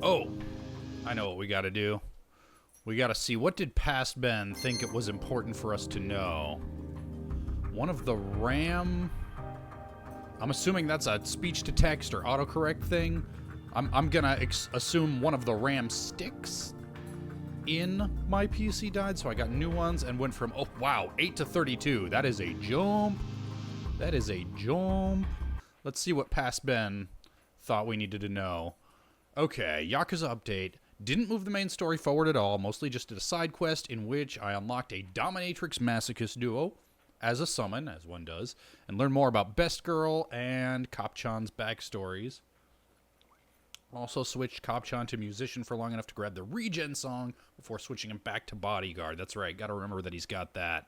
Oh, I know what we gotta do. We gotta see, what did past Ben think it was important for us to know? One of the RAM... I'm assuming that's a speech-to-text or autocorrect thing. I'm gonna assume one of the RAM sticks in my PC died, so I got new ones and went from, oh wow, 8 to 32. That is a jump. That is a jump. Let's see what past Ben thought we needed to know. Okay, Yakuza update. Didn't move the main story forward at all, mostly just did a side quest in which I unlocked a dominatrix masochist duo as a summon, as one does, and learned more about Best Girl and Cop-chan's backstories. Also switched Cop-chan to musician for long enough to grab the regen song before switching him back to bodyguard. That's right, gotta remember that he's got that.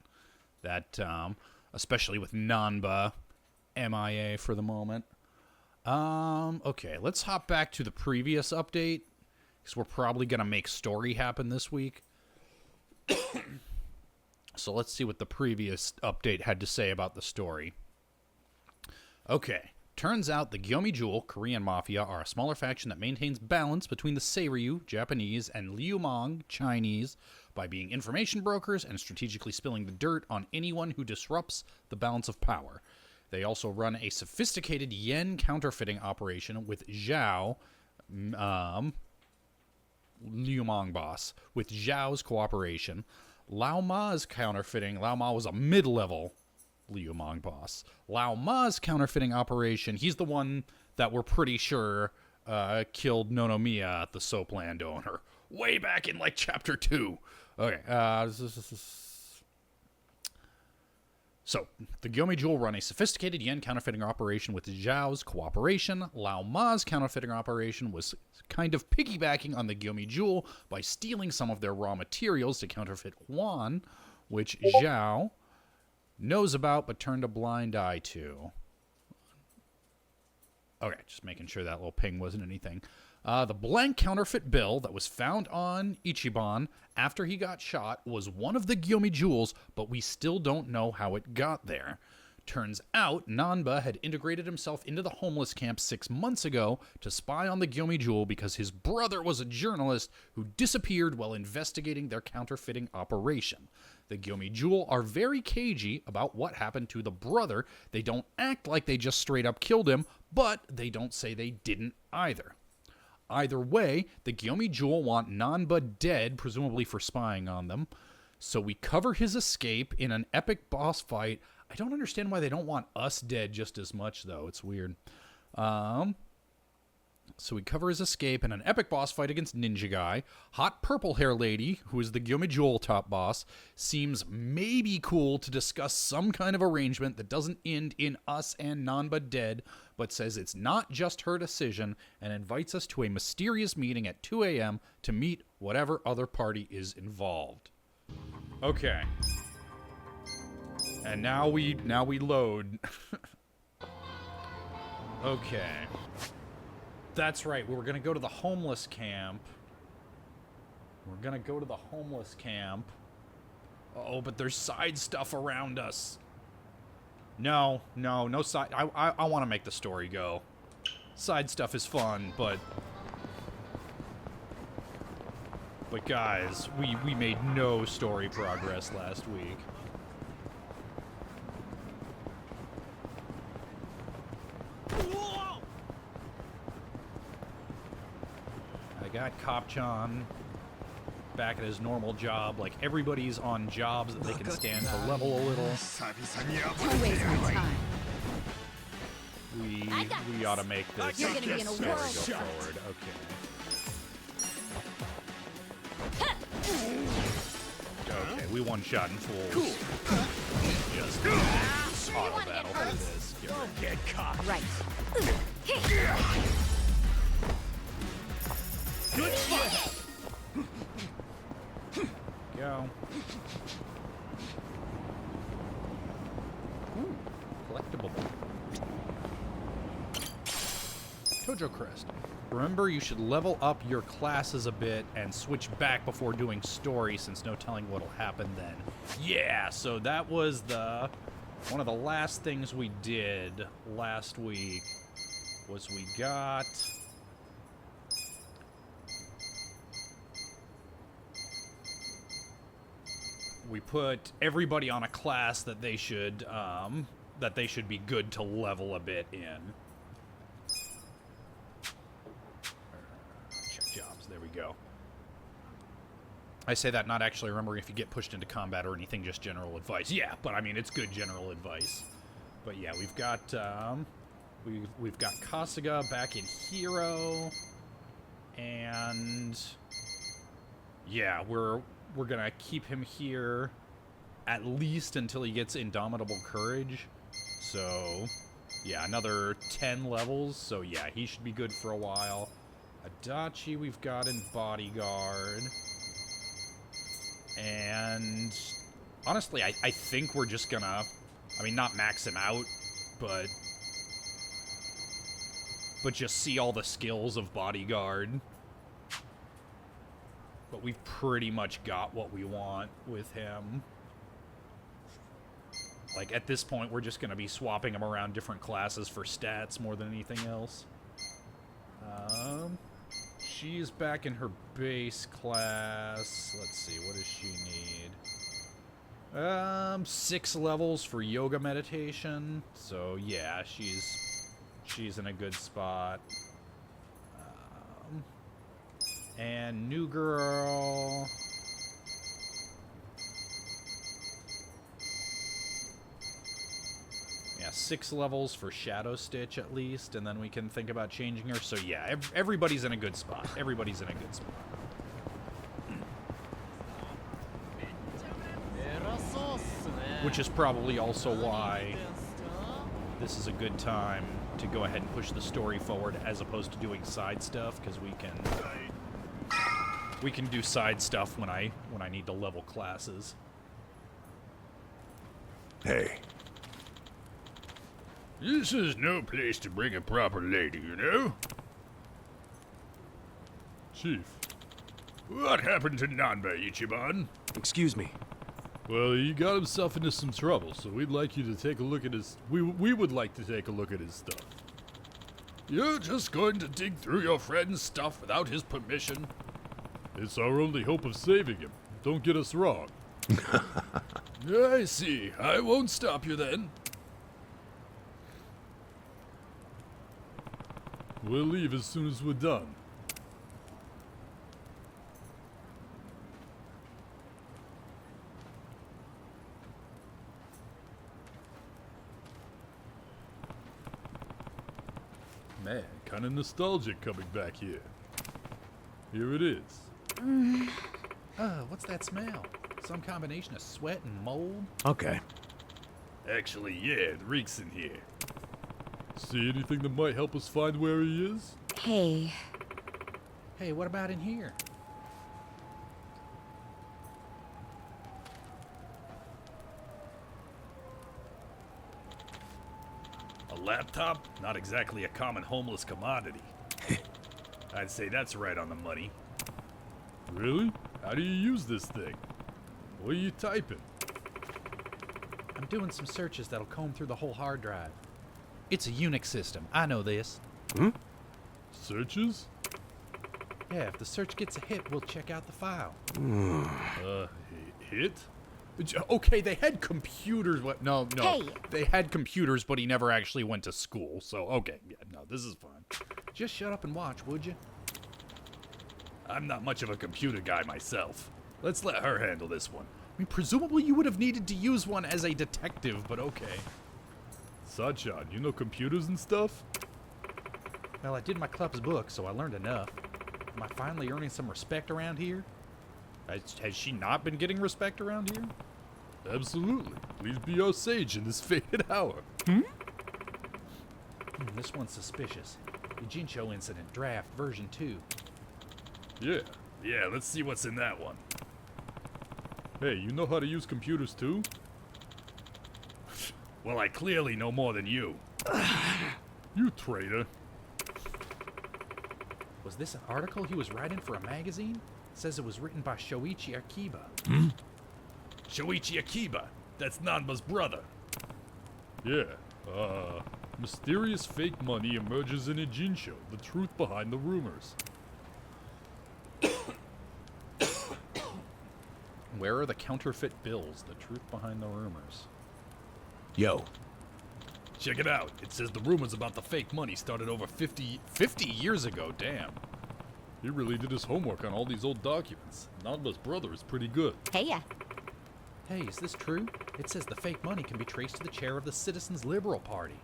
Especially with Nanba MIA for the moment. Okay, let's hop back to the previous update, because we're probably gonna make story happen this week. So let's see what the previous update had to say about the story. Okay. Turns out the Gyomi Jewel, Korean Mafia, are a smaller faction that maintains balance between the Seiryu, Japanese, and Liumang, Chinese, by being information brokers and strategically spilling the dirt on anyone who disrupts the balance of power. They also run a sophisticated yen counterfeiting operation with Zhao, Liumang boss, with Zhao's cooperation. Lao Ma's counterfeiting, Lao Ma was a mid-level Liumang boss. Lao Ma's counterfeiting operation, he's the one that we're pretty sure killed Nonomiya, the soap landowner, way back in like chapter 2. Okay, so the Gyomi Jewel run a sophisticated yen counterfeiting operation with Zhao's cooperation. Lao Ma's counterfeiting operation was kind of piggybacking on the Gyomi Jewel by stealing some of their raw materials to counterfeit yuan, which Zhao knows about but turned a blind eye to. Okay, just making sure that little ping wasn't anything. The blank counterfeit bill that was found on Ichiban after he got shot was one of the Gyomi Jewels, but we still don't know how it got there. Turns out, Nanba had integrated himself into the homeless camp 6 months ago to spy on the Gyomi Jewel because his brother was a journalist who disappeared while investigating their counterfeiting operation. The Gyomi Jewel are very cagey about what happened to the brother. They don't act like they just straight up killed him, but they don't say they didn't either. Either way, the Gyomi Jewel want Nanba dead, presumably for spying on them. So we cover his escape in an epic boss fight. I don't understand why they don't want us dead just as much, though. It's weird. So we cover his escape in an epic boss fight against Ninja Guy. Hot purple hair lady, who is the Gyomi Jewel top boss, seems maybe cool to discuss some kind of arrangement that doesn't end in us and Nanba dead, but says it's not just her decision and invites us to a mysterious meeting at 2 a.m. to meet whatever other party is involved. Okay. And now we load. Okay. That's right, we were gonna go to the homeless camp. Oh, but there's side stuff around us. No side. I want to make the story go. Side stuff is fun, but guys, we made no story progress last week. I got Cop-chan back at his normal job. Like, everybody's on jobs that they can stand to level a little. Don't waste my time. We ought to make this You're gonna be in a story world go of forward. Okay, we one-shot in fools. Just auto battle for this. Don't get caught. Right. Good fight. Go. Ooh, collectible. Tojo Crest. Remember, you should level up your classes a bit and switch back before doing story, since no telling what'll happen then. Yeah, so that was one of the last things we did last week was we got we put everybody on a class that they should be good to level a bit in. Check jobs. There we go. I say that not actually remembering if you get pushed into combat or anything, just general advice. Yeah, but I mean it's good general advice. But yeah, we've got we've got Kasuga back in Hero, and yeah, we're gonna keep him here at least until he gets Indomitable Courage. So yeah, another 10 levels. So yeah, he should be good for a while. Adachi we've got in Bodyguard. And honestly, I think we're just gonna, I mean, not max him out, but just see all the skills of Bodyguard. But we've pretty much got what we want with him. Like, at this point, we're just gonna be swapping him around different classes for stats more than anything else. She's back in her base class. Let's see, what does she need? 6 levels for yoga meditation. So yeah, she's in a good spot. And new girl. Yeah, 6 levels for Shadow Stitch at least, and then we can think about changing her. So yeah, everybody's in a good spot. Everybody's in a good spot. Which is probably also why this is a good time to go ahead and push the story forward as opposed to doing side stuff, because we can do side stuff when I need to level classes. Hey. This is no place to bring a proper lady, you know? Chief. What happened to Nanba, Ichiban? Excuse me. Well, he got himself into some trouble, so we'd like you to take a look at his... We would like to take a look at his stuff. You're just going to dig through your friend's stuff without his permission? It's our only hope of saving him. Don't get us wrong. I see. I won't stop you then. We'll leave as soon as we're done. Man, kind of nostalgic coming back here. Here it is. What's that smell? Some combination of sweat and mold? Okay. Actually, yeah, it reeks in here. See anything that might help us find where he is? Hey. Hey, what about in here? A laptop? Not exactly a common homeless commodity. I'd say that's right on the money. Really? How do you use this thing? What are you typing? I'm doing some searches that'll comb through the whole hard drive. It's a Unix system. I know this. Searches? Yeah, if the search gets a hit, we'll check out the file. Hit? Okay, they had computers. What? No. Hey. They had computers, but he never actually went to school. So, okay. Yeah, no, this is fine. Just shut up and watch, would you? I'm not much of a computer guy myself. Let's let her handle this one. I mean, presumably you would have needed to use one as a detective, but okay. Sachan, you know computers and stuff? Well, I did my club's book, so I learned enough. Am I finally earning some respect around here? Has she not been getting respect around here? Absolutely. Please be our sage in this fated hour. This one's suspicious. Ijin incident, draft, version 2. Yeah, let's see what's in that one. Hey, you know how to use computers too? Well, I clearly know more than you. You traitor. Was this an article he was writing for a magazine? It says it was written by Shoichi Akiba. Shoichi Akiba. That's Nanba's brother. Yeah, mysterious fake money emerges in Ijin show. The truth behind the rumors. Where are the counterfeit bills? The truth behind the rumors. Yo, Check it out. It says the rumors about the fake money started over 50 years ago, damn. He really did his homework on all these old documents. Nanba's brother is pretty good. Hey, Hey, is this true? It says the fake money can be traced to the chair of the Citizens Liberal Party.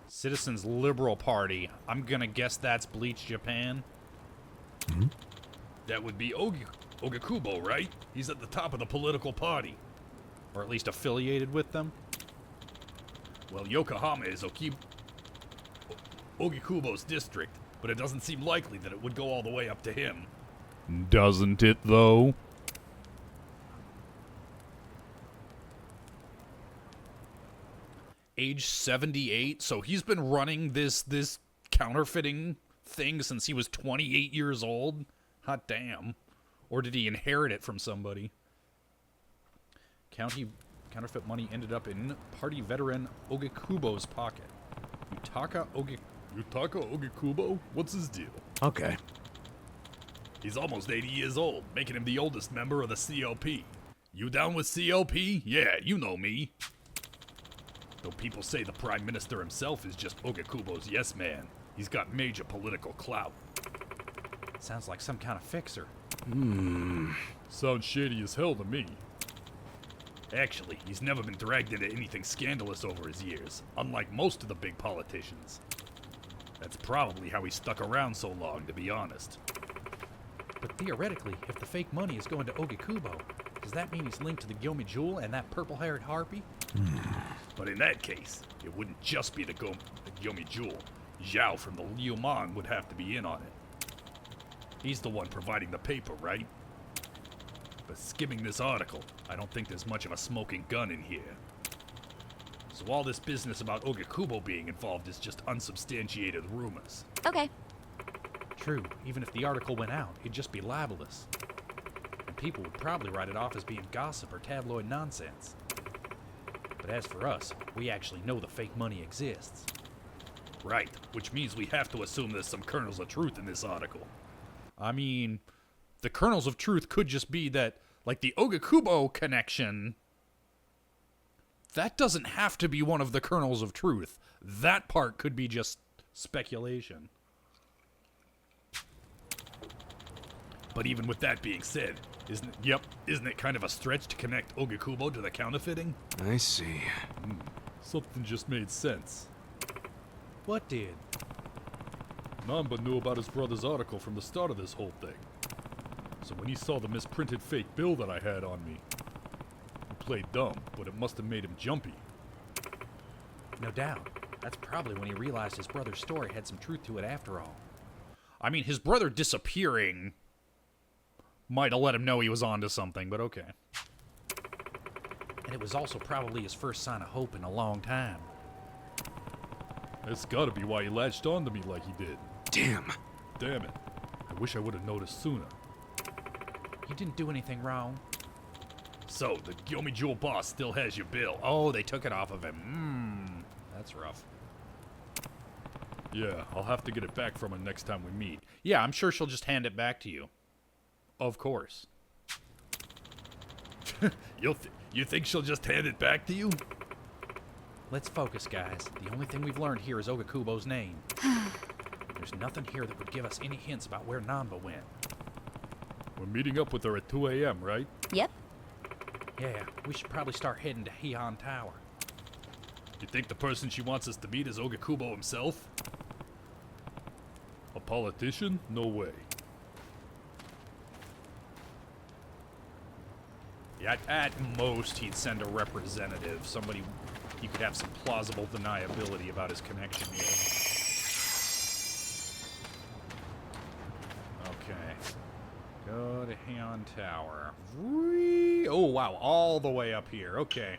Citizens Liberal Party. I'm gonna guess that's Bleach Japan. That would be Ogakubo, right? He's at the top of the political party. Or at least affiliated with them. Well, Yokohama is Ogakubo's district, but it doesn't seem likely that it would go all the way up to him. Doesn't it, though? Age 78, so he's been running this counterfeiting thing since he was 28 years old? Hot damn. Or did he inherit it from somebody? Counterfeit money ended up in party veteran Ogakubo's pocket. Yutaka Ogakubo? What's his deal? okay. He's almost 80 years old, making him the oldest member of the CLP. You down with CLP? Yeah, you know me. Though people say the Prime Minister himself is just Ogakubo's yes man. He's got major political clout. Sounds like some kind of fixer. Sounds shady as hell to me. Actually, he's never been dragged into anything scandalous over his years, unlike most of the big politicians. That's probably how he stuck around so long, to be honest. But theoretically, if the fake money is going to Ogakubo, does that mean he's linked to the Gyomi Jewel and that purple-haired harpy? But in that case, it wouldn't just be the Yomi Jewel. Zhao from the Liu Mang would have to be in on it. He's the one providing the paper, right? But skimming this article, I don't think there's much of a smoking gun in here. So all this business about Ogakubo being involved is just unsubstantiated rumors. okay. True, even if the article went out, it'd just be libelous. And people would probably write it off as being gossip or tabloid nonsense. But as for us, we actually know the fake money exists. Right, which means we have to assume there's some kernels of truth in this article. I mean, the kernels of truth could just be that, like the Ogakubo connection, that doesn't have to be one of the kernels of truth. That part could be just speculation. But even with that being said, isn't it kind of a stretch to connect Ogakubo to the counterfeiting? I see. Something just made sense. What did? Nanba knew about his brother's article from the start of this whole thing. So when he saw the misprinted fake bill that I had on me, he played dumb, but it must have made him jumpy. No doubt. That's probably when he realized his brother's story had some truth to it after all. I mean, his brother disappearing might have let him know he was onto something, but okay. And it was also probably his first sign of hope in a long time. That's gotta be why he latched on to me like he did. Damn. Damn it. I wish I would have noticed sooner. He didn't do anything wrong. So, the Gyomi Jewel boss still has your bill. Oh, they took it off of him. That's rough. Yeah, I'll have to get it back from her next time we meet. Yeah, I'm sure she'll just hand it back to you. Of course. You think she'll just hand it back to you? Let's focus, guys. The only thing we've learned here is Ogakubo's name. There's nothing here that would give us any hints about where Nanba went. We're meeting up with her at 2 a.m., right? Yep. Yeah, we should probably start heading to Heian Tower. You think the person she wants us to meet is Ogakubo himself? A politician? No way. Yeah, at most, he'd send a representative. Somebody you could have some plausible deniability about his connection with. Okay. Go to Heian Tower. Oh, wow. All the way up here. Okay.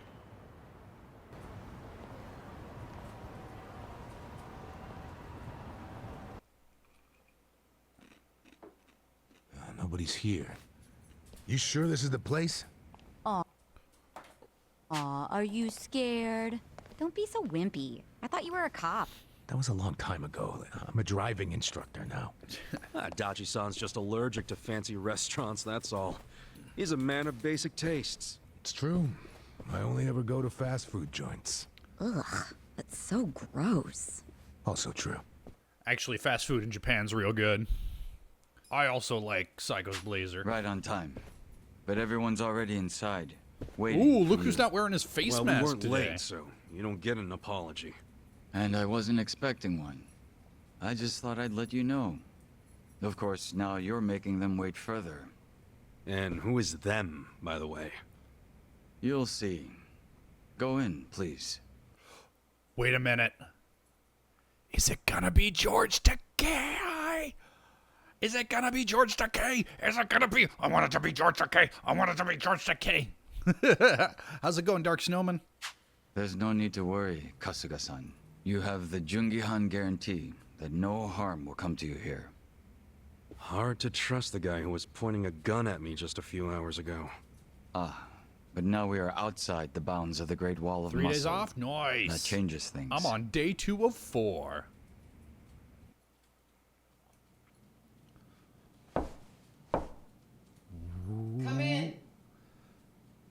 Nobody's here. You sure this is the place? Aw, are you scared? Don't be so wimpy. I thought you were a cop. That was a long time ago. I'm a driving instructor now. Dachi-san's just allergic to fancy restaurants, that's all. He's a man of basic tastes. It's true. I only ever go to fast food joints. Ugh, that's so gross. Also true. Actually, fast food in Japan's real good. I also like Psycho's blazer. Right on time. But everyone's already inside. Waiting. Ooh, for look me. who's not wearing his face Well, we mask weren't today. late, so you don't get an apology. And I wasn't expecting one. I just thought I'd let you know. Of course, now you're making them wait further. And who is them, by the way? You'll see. Go in, please. Wait a minute. Is it gonna be George Takei? Is it gonna be George Takei? Is it gonna be? I want it to be George Takei. I want it to be George Takei. How's it going, Dark Snowman? There's no need to worry, Kasuga-san. You have the Jungihan guarantee that no harm will come to you here. Hard to trust the guy who was pointing a gun at me just a few hours ago. Ah, but now we are outside the bounds of the Great Wall of 3 days Muscle. off? Nice. That changes things. I'm on day 2 of 4. Come in.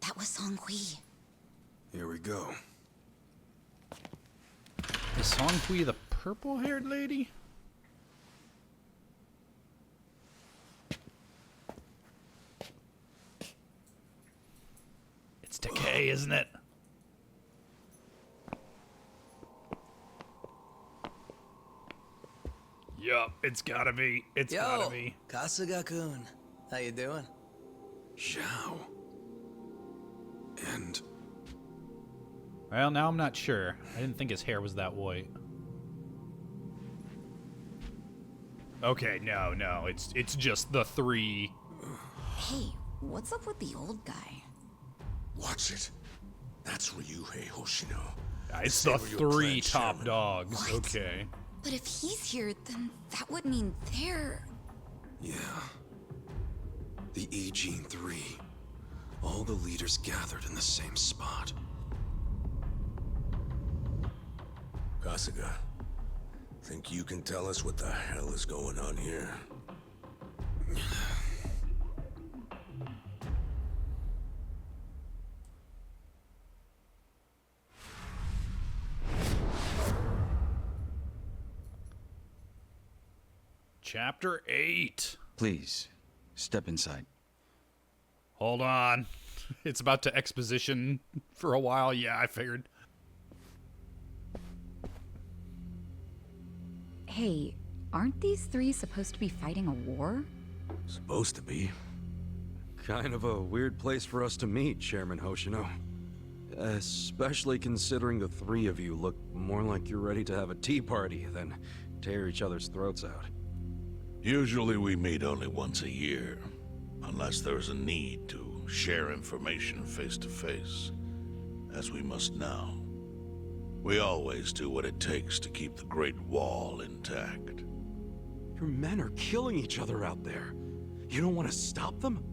That was Song Hui. Here we go. Is Song Hui the purple-haired lady? It's Takei, isn't it? Yup, it's gotta be. It's gotta be. Kasuga-kun. How you doing? Zhao. And Well, now I'm not sure. I didn't think his hair was that white. Okay, no, it's just the 3. Hey, what's up with the old guy? Watch it. That's Ryuhei Hoshino. It's the 3 top dogs. What? Okay. But if he's here, then that would mean they're... Yeah. The Ijin 3. All the leaders gathered in the same spot. Kasuga, think you can tell us what the hell is going on here? Chapter 8. Please, step inside. Hold on. It's about to exposition for a while. Yeah, I figured. Hey, aren't these 3 supposed to be fighting a war? Supposed to be. kind of a weird place for us to meet, Chairman Hoshino. Especially considering the 3 of you look more like you're ready to have a tea party than tear each other's throats out. Usually we meet only once a year, unless there is a need to share information face to face, as we must now. We always do what it takes to keep the Great Wall intact. Your men are killing each other out there. You don't want to stop them?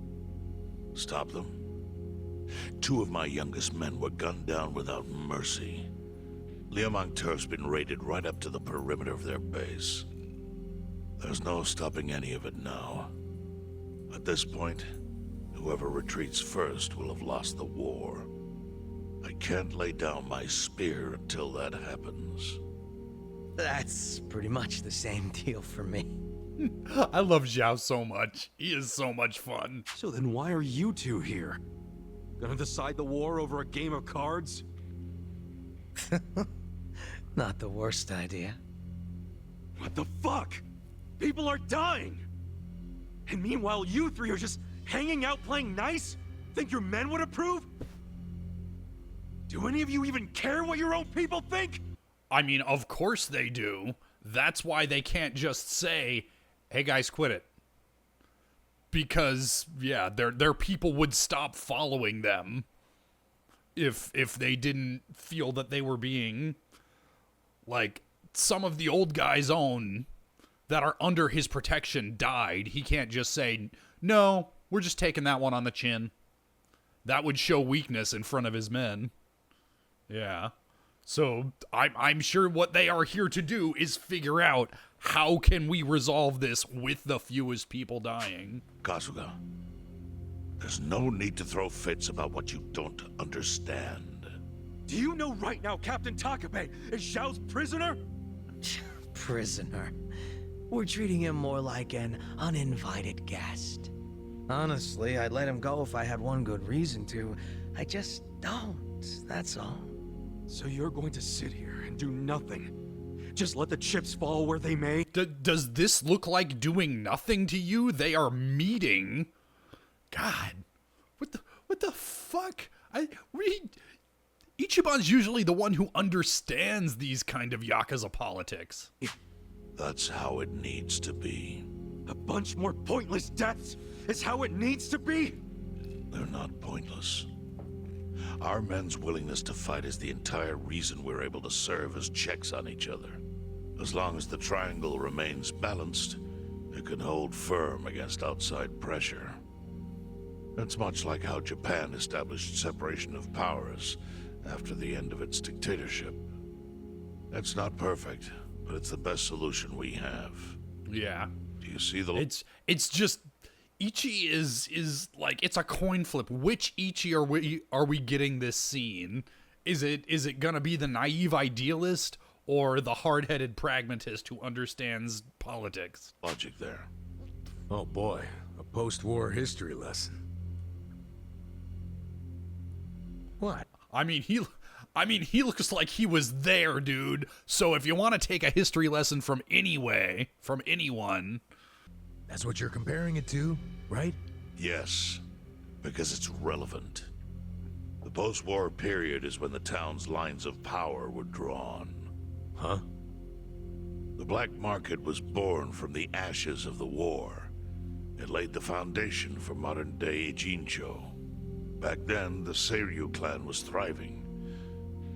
Stop them? 2 of my youngest men were gunned down without mercy. Liamang Turf's been raided right up to the perimeter of their base. There's no stopping any of it now. At this point, whoever retreats first will have lost the war. I can't lay down my spear until that happens. That's pretty much the same deal for me. I love Zhao so much. He is so much fun. So then why are you 2 here? Gonna decide the war over a game of cards? Not the worst idea. What the fuck? People are dying! And meanwhile you 3 are just hanging out playing nice? Think your men would approve? Do any of you even care what your own people think? I mean, of course they do. That's why they can't just say, hey guys, quit it. Because, yeah, their people would stop following them if they didn't feel that they were being, like, some of the old guys' own that are under his protection died. He can't just say, no, we're just taking that one on the chin. That would show weakness in front of his men. Yeah. So I'm sure what they are here to do is figure out how can we resolve this with the fewest people dying. Kasuga, There's no need to throw fits about what you don't understand. Do you know right now Captain Takabe is Zhao's prisoner? Prisoner. We're treating him more like an uninvited guest. Honestly, I'd let him go if I had one good reason to. I just don't, that's all. So you're going to sit here and do nothing? Just let the chips fall where they may? Does this look like doing nothing to you? They are meeting. God, what the fuck? Ichiban's usually the one who understands these kind of Yakuza politics. That's how it needs to be. A bunch more pointless deaths is how it needs to be? They're not pointless. Our men's willingness to fight is the entire reason we're able to serve as checks on each other. As long as the triangle remains balanced, it can hold firm against outside pressure. It's much like how Japan established separation of powers after the end of its dictatorship. It's not perfect, but it's the best solution we have. Yeah. Do you see the... It's just... Ichi is like, it's a coin flip. Which Ichi are we getting this scene? Is it gonna be the naive idealist or the hard-headed pragmatist who understands politics? Logic there. Oh boy, a post-war history lesson. What? I mean, he looks like he was there, dude. So if you want to take a history lesson from anyone... That's what you're comparing it to, right? Yes, because it's relevant. The post-war period is when the town's lines of power were drawn. Huh? The black market was born from the ashes of the war. It laid the foundation for modern-day Ijincho. Back then, the Seiryu clan was thriving.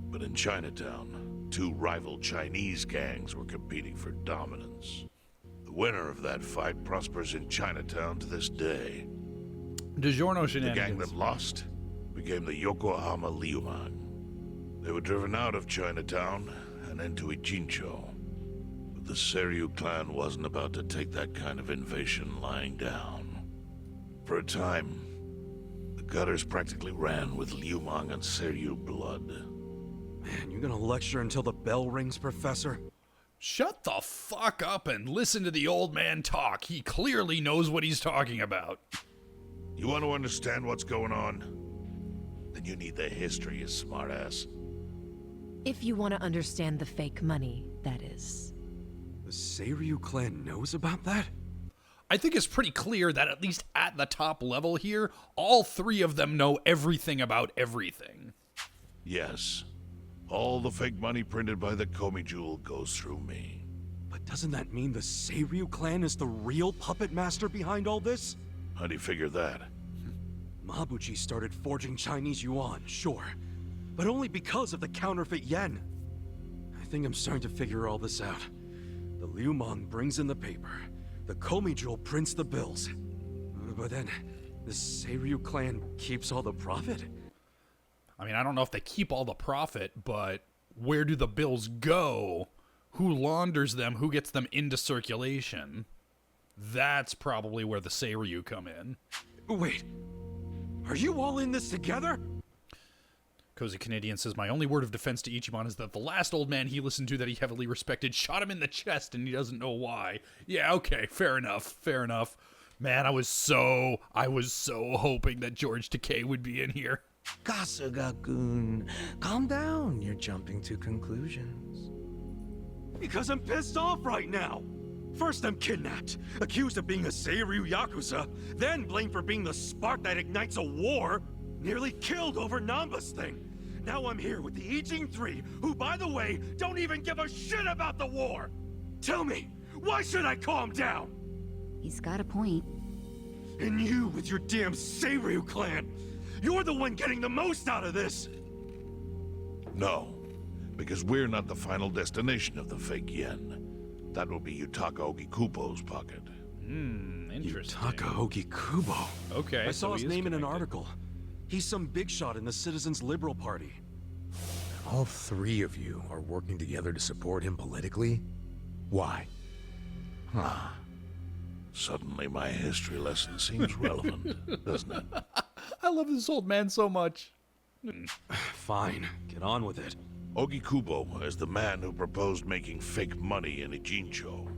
But in Chinatown, two rival Chinese gangs were competing for dominance. The winner of that fight prospers in Chinatown to this day. DiGiorno The shenanigans. gang that lost became the Yokohama Liumang. They were driven out of Chinatown and into Ijincho. But the Seiryu clan wasn't about to take that kind of invasion lying down. For a time, the gutters practically ran with Liumang and Seiryu blood. Man, you gonna lecture until the bell rings, Professor? Shut the fuck up and listen to the old man talk. He clearly knows what he's talking about. You want to understand what's going on? Then you need the history, you smartass. If you want to understand the fake money, that is. The Seiryu clan knows about that? I think it's pretty clear that at least at the top level here, all three of them know everything about everything. Yes. All the fake money printed by the Komi Jewel goes through me. But doesn't that mean the Seiryu clan is the real puppet master behind all this? How do you figure that? Mabuchi started forging Chinese yuan, sure. But only because of the counterfeit yen. I think I'm starting to figure all this out. The Liumang brings in the paper. The Komi Jewel prints the bills. But then, the Seiryu clan keeps all the profit? I mean, I don't know if they keep all the profit, but where do the bills go? Who launders them? Who gets them into circulation? That's probably where the Seiryu come in. Wait, are you all in this together? Cozy Canadian says, my only word of defense to Ichiban is that the last old man he listened to that he heavily respected shot him in the chest and he doesn't know why. Yeah, okay, fair enough. Man, I was so hoping that George Takei would be in here. Kasuga-kun, calm down. You're jumping to conclusions. Because I'm pissed off right now. First I'm kidnapped, accused of being a Seiryu Yakuza, then blamed for being the spark that ignites a war, nearly killed over Namba's thing. Now I'm here with the Ijin 3, who, by the way, don't even give a shit about the war. Tell me, why should I calm down? He's got a point. And you with your damn Seiryu clan, you're the one getting the most out of this. No, because we're not the final destination of the fake yen. That will be Yutaka Ogikubo's pocket. Interesting. Yutaka Ogikubo. Okay. I saw so his he is name in an connected. article. He's some big shot in the Citizens Liberal Party. All three of you are working together to support him politically? Why? Huh. Suddenly my history lesson seems relevant, doesn't it? I love this old man so much. Fine, get on with it. Ogikubo is the man who proposed making fake money in Ijincho.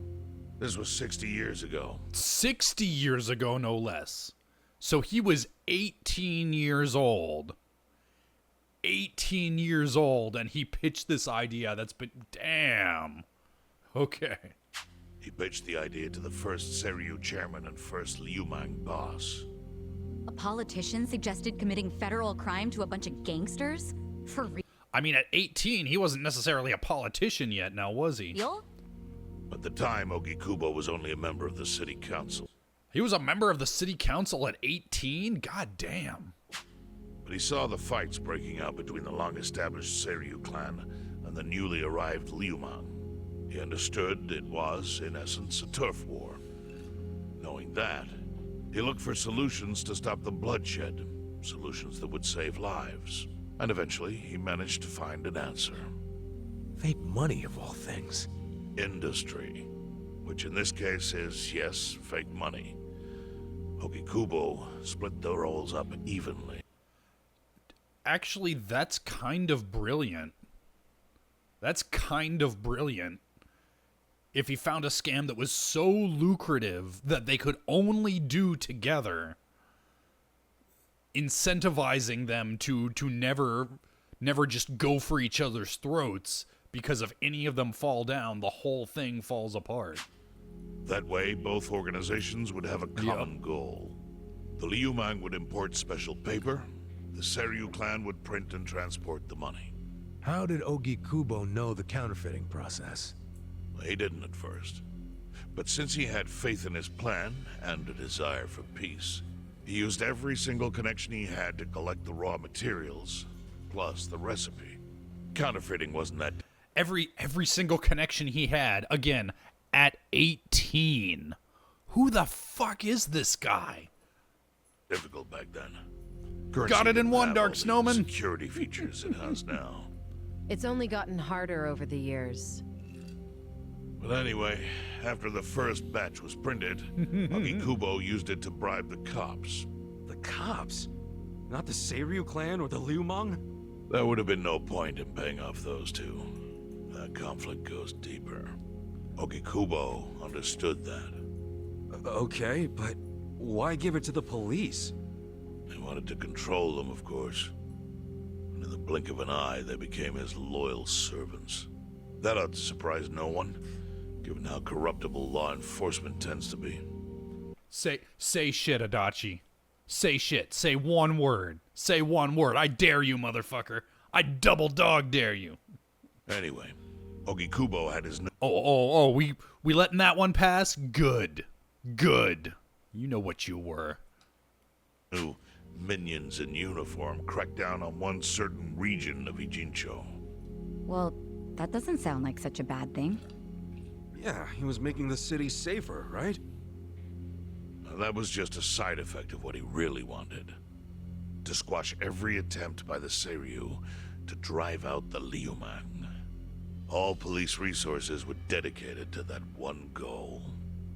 This was 60 years ago. 60 years ago, no less. So he was 18 years old. 18 years old, and he pitched this idea that's been... Damn. Okay. He pitched the idea to the first Seiryu chairman and first Liumang boss. A politician suggested committing federal crime to a bunch of gangsters? For real? I mean, at 18, he wasn't necessarily a politician yet, now was he? At the time, Ogikubo was only a member of the city council. He was a member of the city council at 18? God damn. But he saw the fights breaking out between the long-established Seiryu clan and the newly arrived Liumang. He understood it was, in essence, a turf war. Knowing that, he looked for solutions to stop the bloodshed, solutions that would save lives. And eventually, he managed to find an answer. Fake money, of all things. Industry. Which in this case is, yes, fake money. Ogikubo split the roles up evenly. Actually, that's kind of brilliant. That's kind of brilliant. If he found a scam that was so lucrative that they could only do together, incentivizing them to never just go for each other's throats, because if any of them fall down, the whole thing falls apart. That way, both organizations would have a common goal. The Liumang would import special paper, the Seiryu clan would print and transport the money. How did Ogikubo know the counterfeiting process? He didn't at first. But since he had faith in his plan and a desire for peace, he used every single connection he had to collect the raw materials, plus the recipe. Counterfeiting wasn't that... Every single connection he had, again, at 18. Who the fuck is this guy? difficult back then. Got it in one, Dark Snowman. Security features it has now. It's only gotten harder over the years. But anyway, after the first batch was printed, Ogikubo used it to bribe the cops. The cops? Not the Seiryu clan or the Liumang? There would have been no point in paying off those two. That conflict goes deeper. Ogikubo understood that. Okay, but why give it to the police? He wanted to control them, of course. And in the blink of an eye, they became his loyal servants. That ought to surprise no one, given how corruptible law enforcement tends to be. Say shit, Adachi. Say shit. Say one word. Say one word. I dare you, motherfucker. I double dog dare you. Anyway, Ogikubo had his... We letting that one pass? Good. Good. You know what you were. New minions in uniform cracked down on one certain region of Ijincho. Well, that doesn't sound like such a bad thing. Yeah, he was making the city safer, right? Now, that was just a side effect of what he really wanted. To squash every attempt by the Seiryu to drive out the Liumang. All police resources were dedicated to that one goal.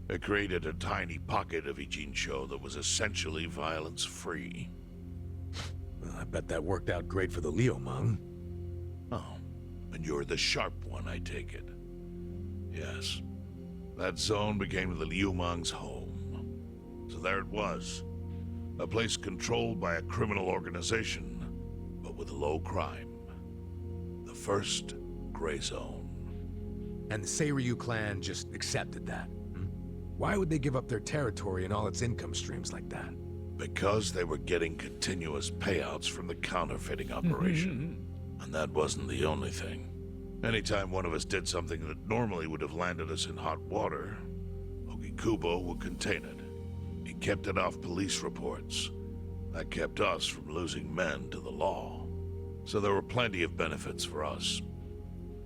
It created a tiny pocket of Ijincho that was essentially violence-free. Well, I bet that worked out great for the Liumang. Oh, and you're the sharp one, I take it. Yes. That zone became the Liumang's home. So there it was. A place controlled by a criminal organization, but with low crime. The first gray zone. And the Seiryu clan just accepted that. Why would they give up their territory and all its income streams like that? Because they were getting continuous payouts from the counterfeiting operation. And that wasn't the only thing. Anytime one of us did something that normally would have landed us in hot water, Ogikubo would contain it. He kept it off police reports. That kept us from losing men to the law. So there were plenty of benefits for us.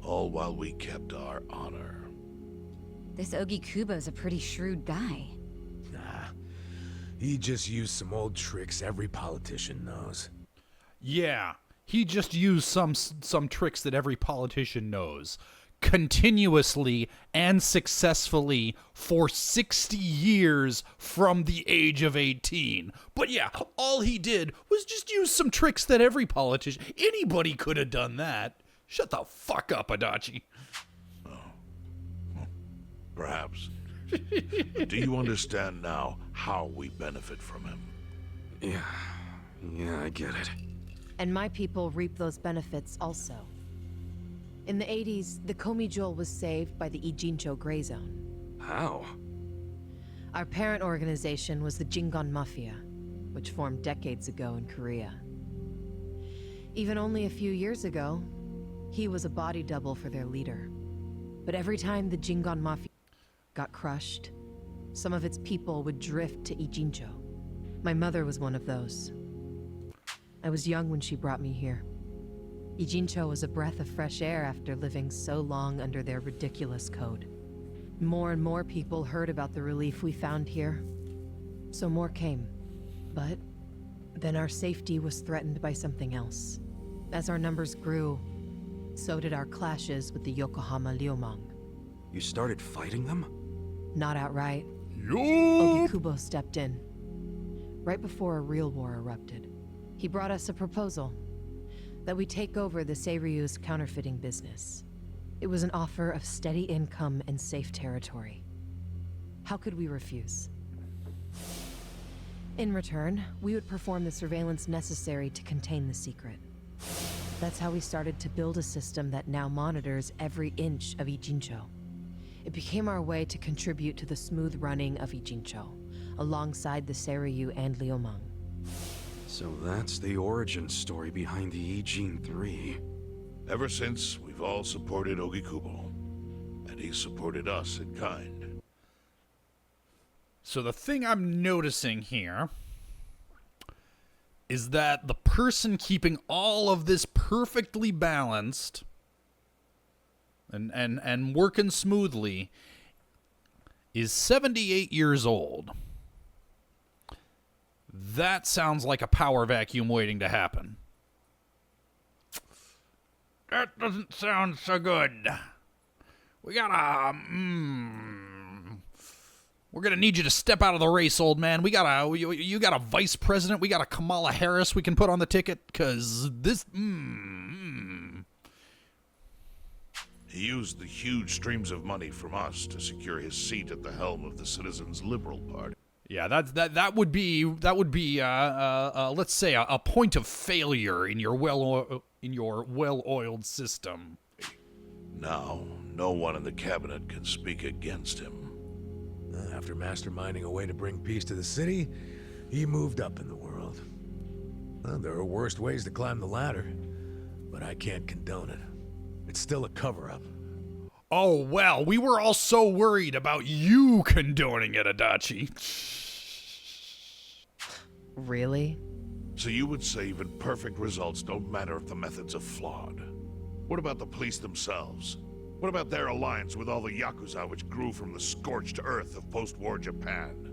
All while we kept our honor. This Ogikubo's a pretty shrewd guy. Nah, he just used some old tricks every politician knows. Yeah, he just used some tricks that every politician knows. continuously and successfully for 60 years from the age of 18. But yeah, all he did was just use some tricks that every politician, anybody could have done that. Shut the fuck up, Adachi. Perhaps. Do you understand now how we benefit from him? Yeah, I get it. And my people reap those benefits also. In the 80s, the Komi Jewel was saved by the Ijincho Gray Zone. How? Our parent organization was the Jingon Mafia, which formed decades ago in Korea. Even only a few years ago, he was a body double for their leader. But every time the Jingon Mafia got crushed, some of its people would drift to Ijincho. My mother was one of those. I was young when she brought me here. Ijincho was a breath of fresh air after living so long under their ridiculous code. More and more people heard about the relief we found here, so more came. But then our safety was threatened by something else. As our numbers grew, so did our clashes with the Yokohama Liumang. You started fighting them? Not outright. Yo! Ogikubo stepped in, right before a real war erupted. He brought us a proposal, that we take over the Seiryu's counterfeiting business. It was an offer of steady income and safe territory. How could we refuse? In return, we would perform the surveillance necessary to contain the secret. That's how we started to build a system that now monitors every inch of Ijincho. It became our way to contribute to the smooth running of Ijincho, alongside the Seiryu and Liumang. So that's the origin story behind the Ijin 3. Ever since, we've all supported Ogikubo, and he supported us in kind. So the thing I'm noticing here is that the person keeping all of this perfectly balanced and working smoothly is 78 years old. That sounds like a power vacuum waiting to happen. That doesn't sound so good. We gotta, we're gonna need you to step out of the race, old man. You got a vice president. We got a Kamala Harris we can put on the ticket, cause this, He used the huge streams of money from us to secure his seat at the helm of the Citizens Liberal Party. Yeah, that would be let's say a point of failure in your well-oiled system. Now, no one in the cabinet can speak against him. After masterminding a way to bring peace to the city, he moved up in the world. Well, there are worse ways to climb the ladder, but I can't condone it. It's still a cover-up. Oh, well, we were all so worried about you condoning it, Adachi. Really? So you would say even perfect results don't matter if the methods are flawed. What about the police themselves? What about their alliance with all the Yakuza which grew from the scorched earth of post-war Japan?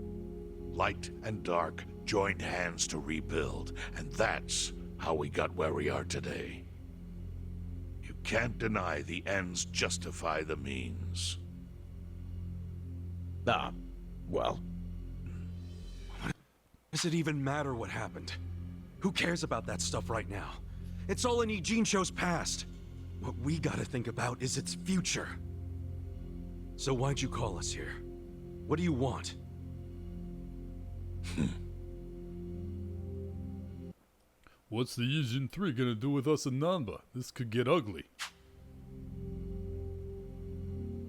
Light and dark joined hands to rebuild, and that's how we got where we are today. You can't deny the ends justify the means. Well... Does it even matter what happened? Who cares about that stuff right now? It's all in Ijincho's past. What we gotta think about is its future. So why'd you call us here? What do you want? What's the Ijin 3 gonna do with us in Nanba? This could get ugly.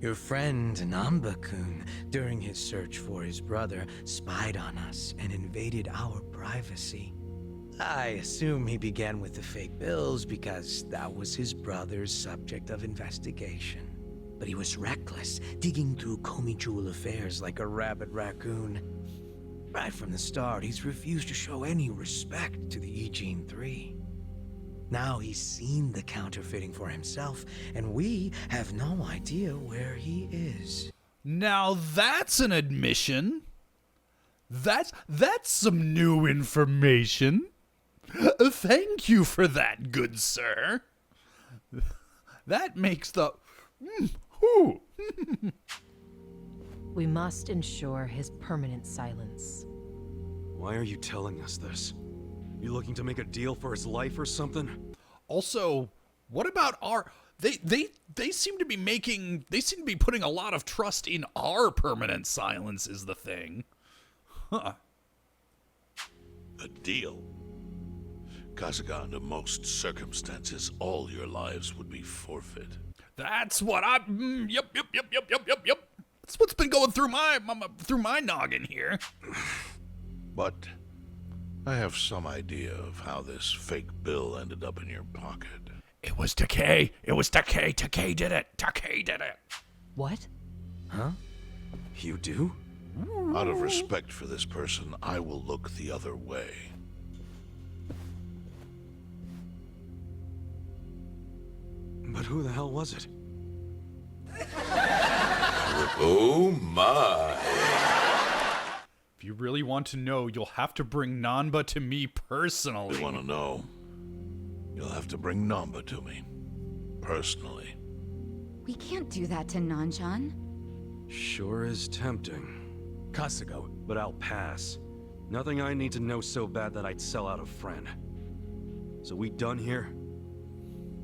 Your friend Namba-kun, during his search for his brother, spied on us and invaded our privacy. I assume he began with the fake bills because that was his brother's subject of investigation. But he was reckless, digging through Komi Jewel affairs like a rabid raccoon. Right from the start, he's refused to show any respect to the Ijin 3. Now he's seen the counterfeiting for himself, and we have no idea where he is. Now that's an admission. That's some new information. Thank you for that, good sir. That makes the Who? We must ensure his permanent silence. Why are you telling us this? You looking to make a deal for his life or something? Also, what about our... They seem to be making... They seem to be putting a lot of trust in our permanent silence is the thing. Huh. A deal? Kasuga, under most circumstances, all your lives would be forfeit. That's what I... Yep. That's what's been going through my noggin here. But I have some idea of how this fake bill ended up in your pocket. It was Takei. It was Takei. Takei did it. Takei did it. What? Huh? You do? Out of respect for this person, I will look the other way. But who the hell was it? Oh my! If you really want to know, you'll have to bring Nanba to me personally. You want to know? You'll have to bring Namba to me. Personally. We can't do that to Nanchan. Sure is tempting. Kasuga, But I'll pass. Nothing I need to know so bad that I'd sell out a friend. So we done here?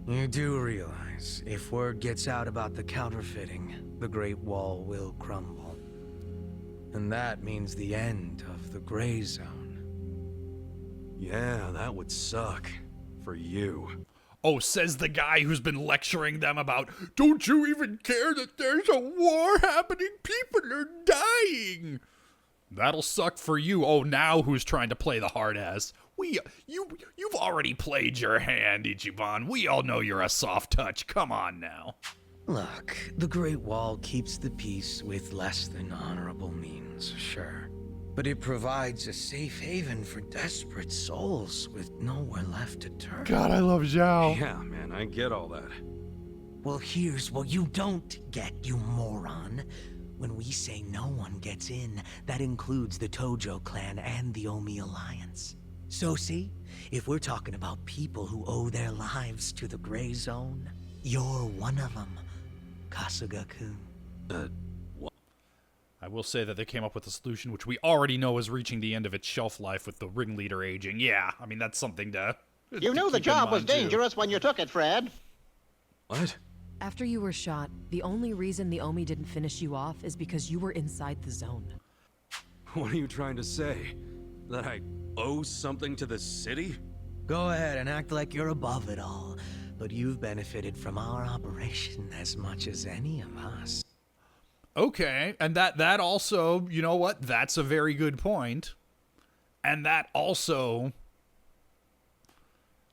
you do realize if word gets out about the counterfeiting, the Great Wall will crumble. And that means the end of the Gray Zone. Yeah, that would suck. For you. Oh, says the guy who's been lecturing them about, don't you even care that there's a war happening? People are dying. That'll suck for you. Oh, now who's trying to play the hard ass? You've already played your hand, Ichiban. We all know you're a soft touch. Come on now. Look, the Great Wall keeps the peace with less than honorable means, sure. But it provides a safe haven for desperate souls with nowhere left to turn. God, I love Zhao. Yeah, man, I get all that. Well, here's what you don't get, you moron. When we say no one gets in, that includes the Tojo clan and the Omi Alliance. So see, if we're talking about people who owe their lives to the Gray Zone, you're one of them, Kasuga-kun. I will say that they came up with a solution which we already know is reaching the end of its shelf life with the ringleader aging. Yeah, I mean, that's something to You knew the keep in job was mind, too. dangerous when you took it, Fred. What? After you were shot, the only reason the Omi didn't finish you off is because you were inside the zone. What are you trying to say? That I owe something to the city? Go ahead and act like you're above it all, but you've benefited from our operation as much as any of us. Okay, and that also, you know what? That's a very good point. And that also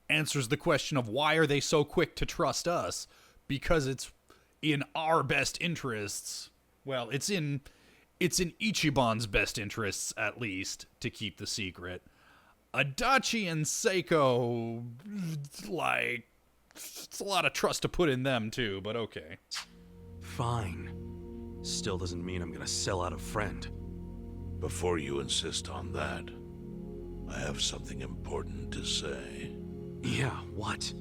answers the question of why are they so quick to trust us? Because it's in our best interests. Well, it's in Ichiban's best interests, at least, to keep the secret. Adachi and Seiko, like, it's a lot of trust to put in them, too, but okay. Fine. Still doesn't mean I'm gonna sell out a friend. Before you insist on that, I have something important to say. Yeah, what?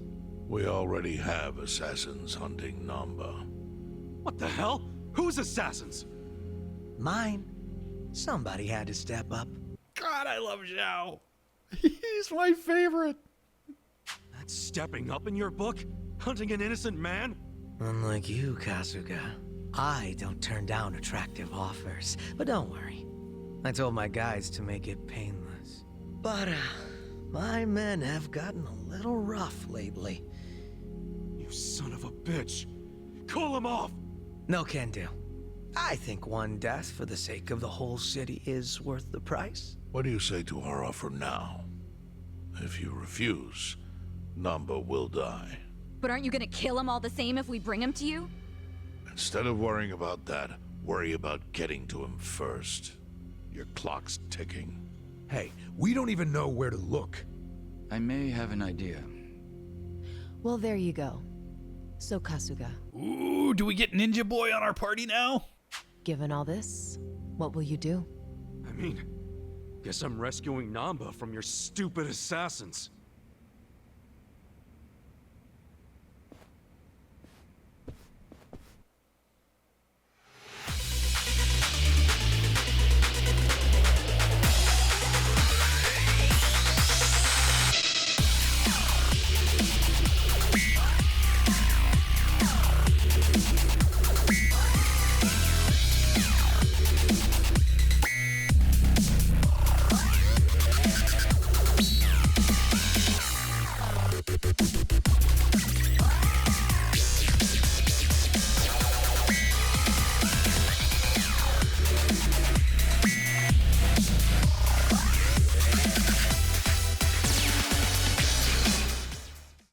We already have assassins hunting Namba. What the hell? Who's assassins? Mine. Somebody had to step up. God, I love Zhao. He's my favorite. That's stepping up in your book? Hunting an innocent man? Unlike you, Kasuga, I don't turn down attractive offers. But don't worry. I told my guys to make it painless. But, my men have gotten a little rough lately. You son of a bitch! Call him off! No can do. I think one death for the sake of the whole city is worth the price. What do you say to our offer now? If you refuse, Namba will die. But aren't you gonna kill him all the same if we bring him to you? Instead of worrying about that, worry about getting to him first. Your clock's ticking. Hey, we don't even know where to look. I may have an idea. Well, there you go. So, Kasuga, Ooh, do we get Ninja Boy on our party now? given all this, what will you do? I mean, guess I'm rescuing Namba from your stupid assassins.